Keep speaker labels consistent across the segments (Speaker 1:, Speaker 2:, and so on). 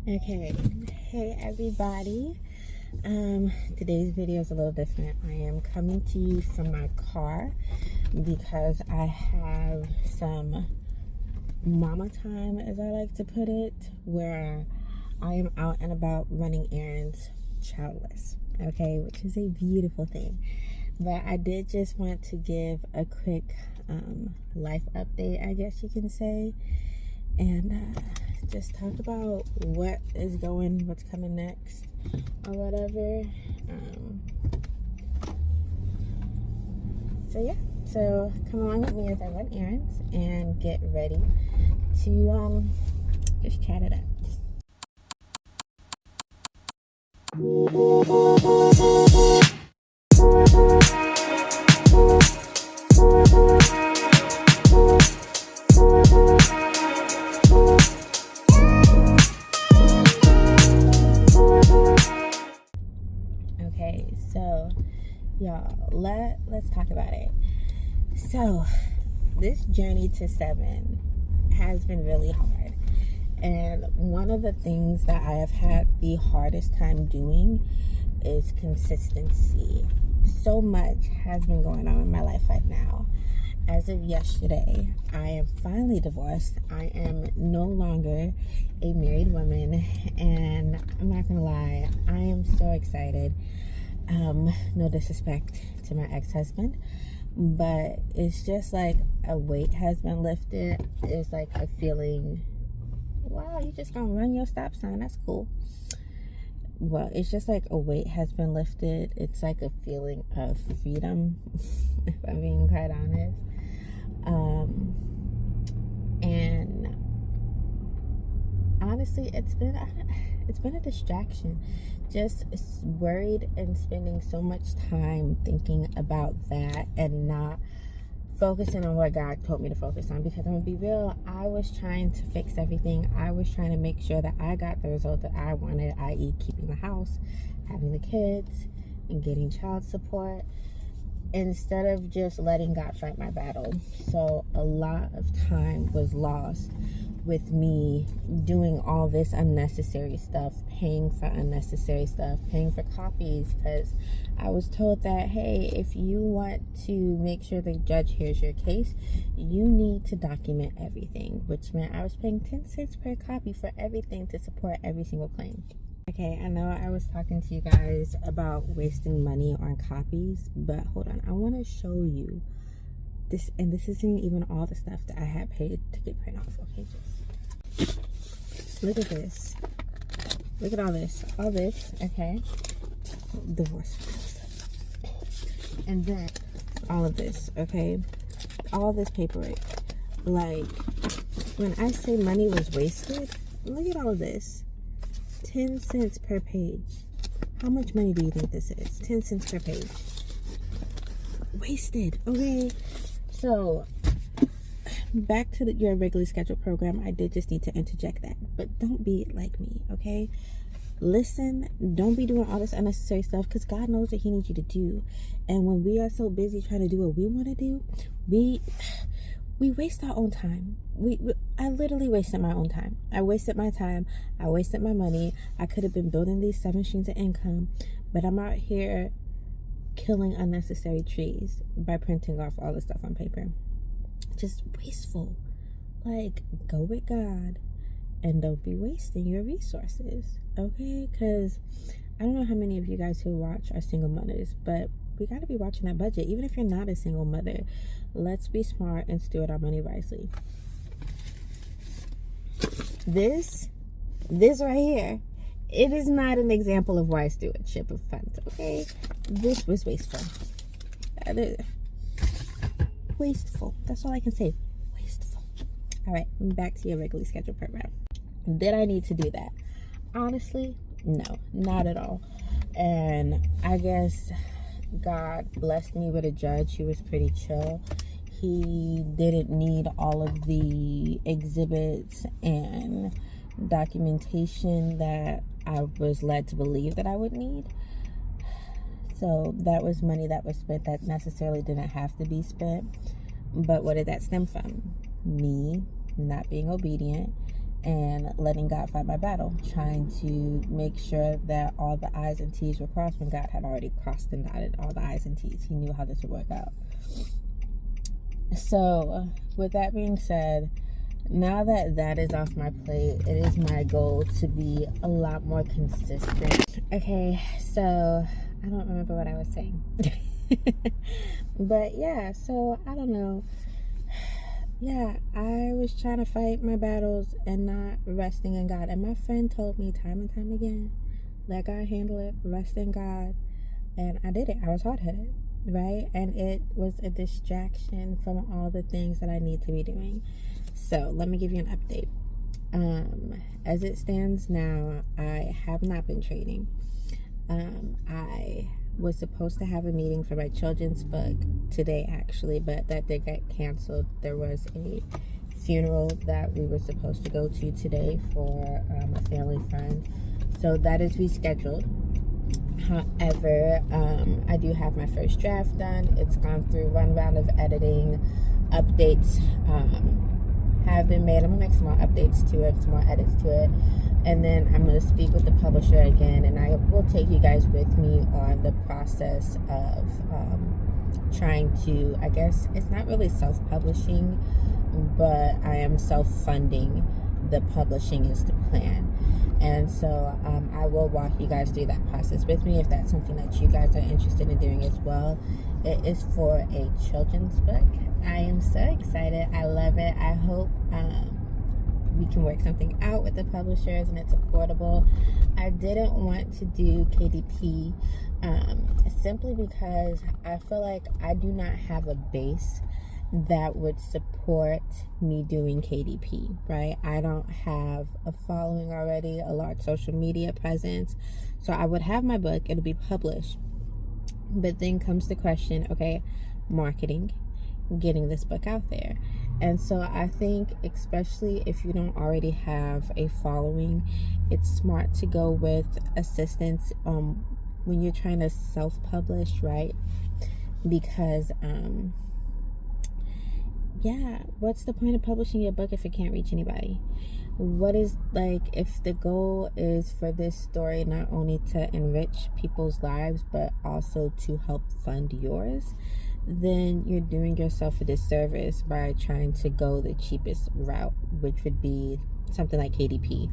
Speaker 1: Okay, hey everybody. Today's video is a little different. I am coming to you from my car because I have some mama time, as I like to put it, where I am out and about running errands childless, okay, which is a beautiful thing. But I did just want to give a quick life update, I guess you can say, and just talk about what is going, what's coming next, or whatever. So come along with me as I run errands and get ready to just chat it up. Okay, so y'all, let's talk about it. So this journey to 7 has been really hard, and one of the things that I have had the hardest time doing is consistency. So much has been going on in my life right now. As of yesterday, I am finally divorced. I am no longer a married woman, and I'm not gonna lie, I am so excited. No disrespect to my ex-husband, but it's just like a weight has been lifted. It's like a feeling, wow, you just gonna run your stop sign, that's cool. Well, it's just like a weight has been lifted. It's like a feeling of freedom, if I'm being quite honest. And honestly, it's been a distraction. Just worried and spending so much time thinking about that and not focusing on what God told me to focus on. Because I'm gonna be real, I was trying to fix everything. I was trying to make sure that I got the result that I wanted, i.e. keeping the house, having the kids, and getting child support, instead of just letting God fight my battle. So a lot of time was lost with me doing all this unnecessary stuff, paying for unnecessary stuff, paying for copies, because I was told that, hey, if you want to make sure the judge hears your case, you need to document everything, which meant I was paying 10 cents per copy for everything to support every single claim. Okay, I know I was talking to you guys about wasting money on copies, but hold on, I want to show you this, and this isn't even all the stuff that I had paid to get print off. Okay, just look at this. Look at all this, okay? Divorce files. And then all of this, okay? All this paperwork. Like, when I say money was wasted, look at all of this. 10 cents per page. How much money do you think this is? 10 cents per page. Wasted, okay? So, back to your regularly scheduled program, I did just need to interject that. But don't be like me, okay? Listen, don't be doing all this unnecessary stuff, because God knows what He needs you to do. And when we are so busy trying to do what we want to do, we waste our own time. I literally wasted my own time. I wasted my time. I wasted my money. I could have been building these 7 streams of income, but I'm out here killing unnecessary trees by printing off all the stuff on paper. Just wasteful. Like, go with God and don't be wasting your resources, okay? Because I don't know how many of you guys who watch are single mothers, but we got to be watching that budget. Even if you're not a single mother, let's be smart and steward our money wisely. This right here, it is not an example of wise stewardship of funds, okay? This was wasteful. Wasteful. That's all I can say. Wasteful. All right, back to your regularly scheduled program. Did I need to do that? Honestly, no, not at all. And I guess God blessed me with a judge who was pretty chill. He didn't need all of the exhibits and documentation that I was led to believe that I would need. So that was money that was spent that necessarily didn't have to be spent. But what did that stem from? Me not being obedient, and letting God fight my battle, trying to make sure that all the I's and T's were crossed when God had already crossed and dotted all the I's and T's. He knew how this would work out. So, with that being said, now that that is off my plate, it is my goal to be a lot more consistent. Okay, so I don't remember what I was saying. But yeah, so I don't know. Yeah, I was trying to fight my battles and not resting in God. And my friend told me time and time again, let God handle it, rest in God. And I did it. I was hard-headed, right? And it was a distraction from all the things that I need to be doing. So let me give you an update. As it stands now, I have not been trading. I was supposed to have a meeting for my children's book today, actually, but that did get canceled. There was a funeral that we were supposed to go to today for a family friend, so that is rescheduled. However, I do have my first draft done. It's gone through one round of editing. Updates have been made. I'm gonna make some more updates to it, some more edits to it, and then I'm gonna speak with the publisher again, and I will take you guys with me on the process of trying to, I guess it's not really self-publishing, but I am self-funding the publishing is the plan. And so I will walk you guys through that process with me if that's something that you guys are interested in doing as well. It is for a children's book. I am so excited. I love it. I hope we can work something out with the publishers and it's affordable. I didn't want to do KDP simply because I feel like I do not have a base that would support me doing KDP, right? I don't have a following already, a large social media presence. So I would have my book, it'll be published. But then comes the question, okay, marketing, getting this book out there. And so I think, especially if you don't already have a following, it's smart to go with assistance when you're trying to self-publish, right? Because what's the point of publishing your book if it can't reach anybody? What is, like, if the goal is for this story not only to enrich people's lives but also to help fund yours, then you're doing yourself a disservice by trying to go the cheapest route, which would be something like KDP.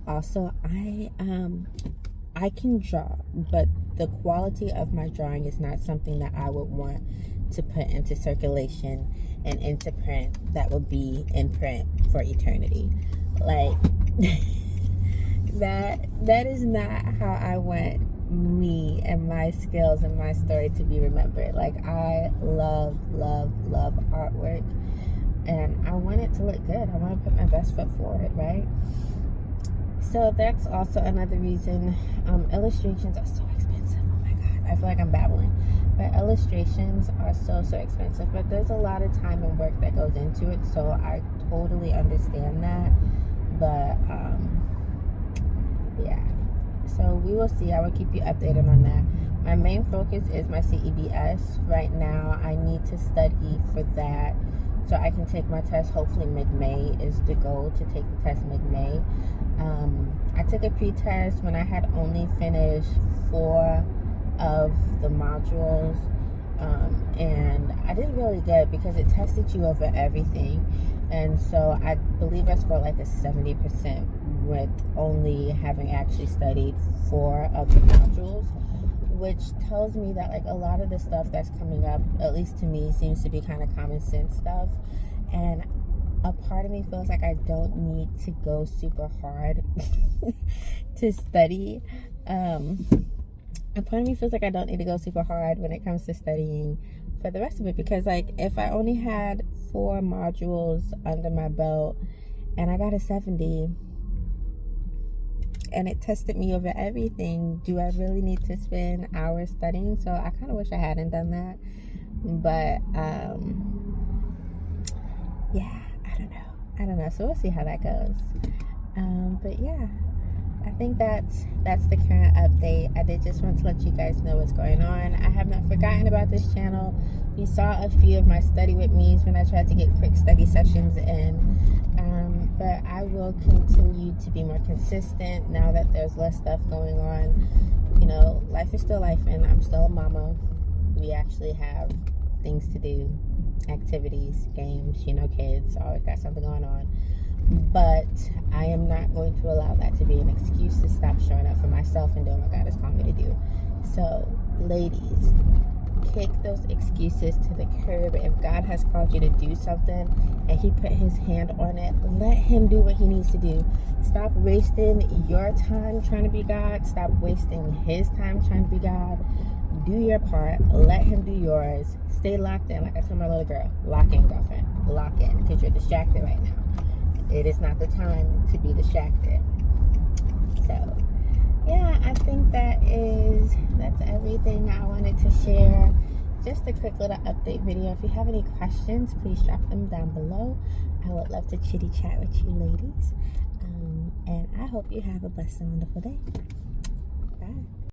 Speaker 1: Also, I can draw, but the quality of my drawing is not something that I would want to put into circulation and into print that would be in print for eternity. Like, that is not how I want me and my skills and my story to be remembered. Like, I love artwork, and I want it to look good. I want to put my best foot forward, right? So that's also another reason. Illustrations are so expensive. Oh my God, I feel like I'm babbling. But illustrations are so expensive. But there's a lot of time and work that goes into it, so I totally understand that. But yeah. So we will see. I will keep you updated on that. My main focus is my CEBS. Right now, I need to study for that so I can take my test. Hopefully mid-May is the goal, to take the test mid-May. I took a pre-test when I had only finished 4 of the modules, and I did really good because it tested you over everything. And so I believe I scored like a 70% with only having actually studied 4 of the modules, which tells me that, like, a lot of the stuff that's coming up, at least to me, seems to be kind of common sense stuff. And a part of me feels like I don't need to go super hard to study. A part of me feels like I don't need to go super hard when it comes to studying for the rest of it, because, like, if I only had 4 modules under my belt and I got a 70 and it tested me over everything, do I really need to spend hours studying? So I kind of wish I hadn't done that. But yeah, I don't know. So we'll see how that goes. But yeah, I think that's the current update. I did just want to let you guys know what's going on. I have not forgotten about this channel. You saw a few of my study with me's when I tried to get quick study sessions in. but I will continue to be more consistent now that there's less stuff going on. You know, life is still life, and I'm still a mama. We actually have things to do, activities, games, you know, kids, always got something going on. But I am not going to allow that to be an excuse to stop showing up for myself and doing what God has called me to do. So, ladies, kick those excuses to the curb. If God has called you to do something and He put His hand on it, let Him do what He needs to do. Stop wasting your time trying to be God. Stop wasting His time trying to be God. Do your part. Let Him do yours. Stay locked in. Like I told my little girl, lock in, girlfriend. Lock in, because you're distracted right now. It is not the time to be distracted. So, yeah, I think that's everything I wanted to share. Just a quick little update video. If you have any questions, please drop them down below. I would love to chitty chat with you ladies. And I hope you have a blessed and wonderful day. Bye.